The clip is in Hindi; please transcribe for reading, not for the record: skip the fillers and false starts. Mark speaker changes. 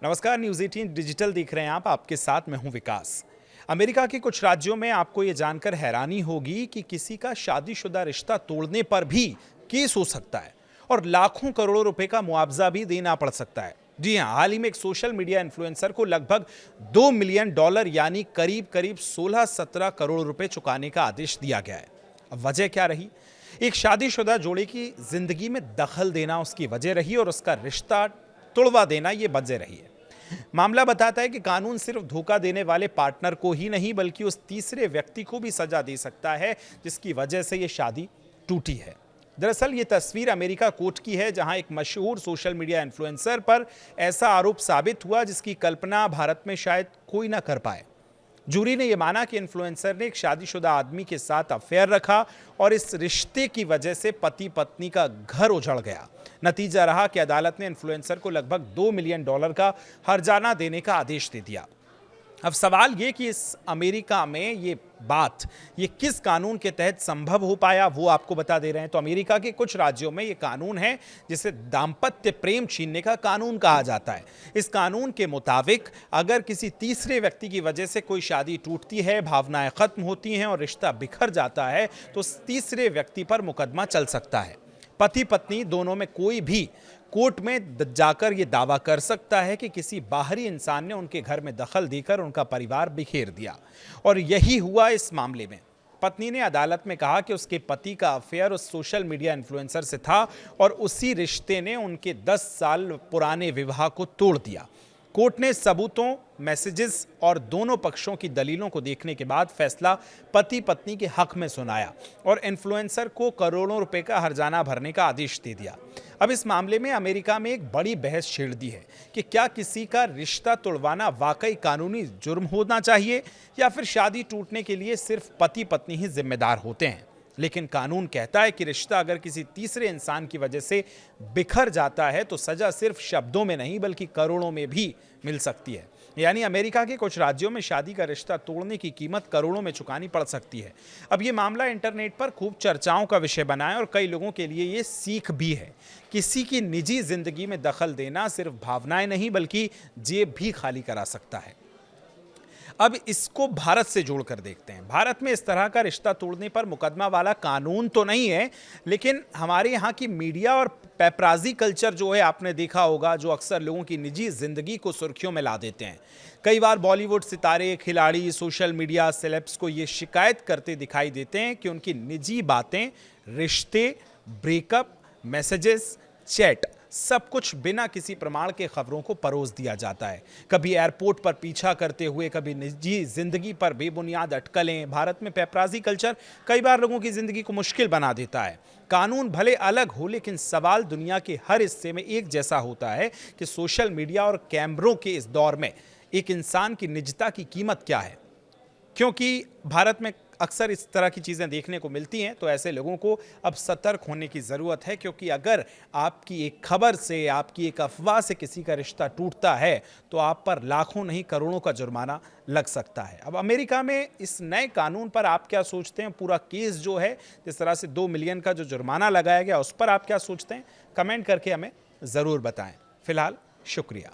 Speaker 1: नमस्कार, न्यूज़ 18 डिजिटल देख रहे हैं आप। आपके साथ मैं हूं विकास। अमेरिका के कुछ राज्यों में आपको ये जानकर हैरानी होगी कि किसी का शादीशुदा रिश्ता तोड़ने पर भी केस हो सकता है और लाखों करोड़ों रुपए का मुआवजा भी देना पड़ सकता है। जी हां, हाल ही में एक सोशल मीडिया इन्फ्लुएंसर को लगभग $2 मिलियन यानी करीब करीब 16-17 करोड़ रुपए चुकाने का आदेश दिया गया है। अब वजह क्या रही? एक शादीशुदा जोड़े की जिंदगी में दखल देना उसकी वजह रही और उसका रिश्ता तुड़वा देना ये वजह रही है। मामला बताता है कि कानून सिर्फ धोखा देने वाले पार्टनर को ही नहीं बल्कि उस तीसरे व्यक्ति को भी सजा दे सकता है जिसकी वजह से ये शादी टूटी है। दरअसल ये तस्वीर अमेरिका कोर्ट की है, जहां एक मशहूर सोशल मीडिया इन्फ्लुएंसर पर ऐसा आरोप साबित हुआ जिसकी कल्पना भारत में शायद कोई ना कर पाए। जूरी ने यह माना कि इन्फ्लुएंसर ने एक शादीशुदा आदमी के साथ अफेयर रखा और इस रिश्ते की वजह से पति पत्नी का घर उजड़ गया। नतीजा रहा कि अदालत ने इन्फ्लुएंसर को लगभग $2 मिलियन का हर्जाना देने का आदेश दे दिया। अब सवाल ये कि इस अमेरिका में ये किस कानून के तहत संभव हो पाया, वो आपको बता दे रहे हैं। तो अमेरिका के कुछ राज्यों में ये कानून है जिसे दाम्पत्य प्रेम छीनने का कानून कहा जाता है। इस कानून के मुताबिक अगर किसी तीसरे व्यक्ति की वजह से कोई शादी टूटती है, भावनाएं खत्म होती हैं और रिश्ता बिखर जाता है तो उस तीसरे व्यक्ति पर मुकदमा चल सकता है। पति पत्नी दोनों में कोई भी कोर्ट में जाकर ये दावा कर सकता है कि किसी बाहरी इंसान ने उनके घर में दखल देकर उनका परिवार बिखेर दिया। और यही हुआ इस मामले में। पत्नी ने अदालत में कहा कि उसके पति का अफेयर उस सोशल मीडिया इन्फ्लुएंसर से था और उसी रिश्ते ने उनके 10 साल पुराने विवाह को तोड़ दिया। कोर्ट ने सबूतों, मैसेजेस और दोनों पक्षों की दलीलों को देखने के बाद फैसला पति पत्नी के हक में सुनाया और इन्फ्लुएंसर को करोड़ों रुपए का हर्जाना भरने का आदेश दे दिया। अब इस मामले में अमेरिका में एक बड़ी बहस छिड़ दी है कि क्या किसी का रिश्ता तोड़वाना वाकई कानूनी जुर्म होना चाहिए या फिर शादी टूटने के लिए सिर्फ पति पत्नी ही जिम्मेदार होते हैं। लेकिन कानून कहता है कि रिश्ता अगर किसी तीसरे इंसान की वजह से बिखर जाता है तो सजा सिर्फ शब्दों में नहीं बल्कि करोड़ों में भी मिल सकती है। यानी अमेरिका के कुछ राज्यों में शादी का रिश्ता तोड़ने की कीमत करोड़ों में चुकानी पड़ सकती है। अब ये मामला इंटरनेट पर खूब चर्चाओं का विषय बना है और कई लोगों के लिए ये सीख भी है। किसी की निजी जिंदगी में दखल देना सिर्फ भावनाएं नहीं बल्कि जेब भी खाली करा सकता है। अब इसको भारत से जोड़कर देखते हैं। भारत में इस तरह का रिश्ता तोड़ने पर मुकदमा वाला कानून तो नहीं है, लेकिन हमारे यहाँ की मीडिया और पेपराजी कल्चर जो है, आपने देखा होगा, जो अक्सर लोगों की निजी जिंदगी को सुर्खियों में ला देते हैं। कई बार बॉलीवुड सितारे, खिलाड़ी, सोशल मीडिया सेलेब्स को ये शिकायत करते दिखाई देते हैं कि उनकी निजी बातें, रिश्ते, ब्रेकअप, मैसेजेस, चैट सब कुछ बिना किसी प्रमाण के खबरों को परोस दिया जाता है। कभी एयरपोर्ट पर पीछा करते हुए, कभी निजी जिंदगी पर बेबुनियाद अटकलें। भारत में पेपराजी कल्चर कई बार लोगों की जिंदगी को मुश्किल बना देता है। कानून भले अलग हो लेकिन सवाल दुनिया के हर हिस्से में एक जैसा होता है कि सोशल मीडिया और कैमरों के इस दौर में एक इंसान की निजता की कीमत क्या है। क्योंकि भारत में अक्सर इस तरह की चीज़ें देखने को मिलती हैं, तो ऐसे लोगों को अब सतर्क होने की ज़रूरत है। क्योंकि अगर आपकी एक खबर से, आपकी एक अफवाह से किसी का रिश्ता टूटता है तो आप पर लाखों नहीं करोड़ों का जुर्माना लग सकता है। अब अमेरिका में इस नए कानून पर आप क्या सोचते हैं? पूरा केस जो है, जिस तरह से 2 मिलियन का जो जुर्माना लगाया गया, उस पर आप क्या सोचते हैं? कमेंट करके हमें ज़रूर बताएं। फिलहाल शुक्रिया।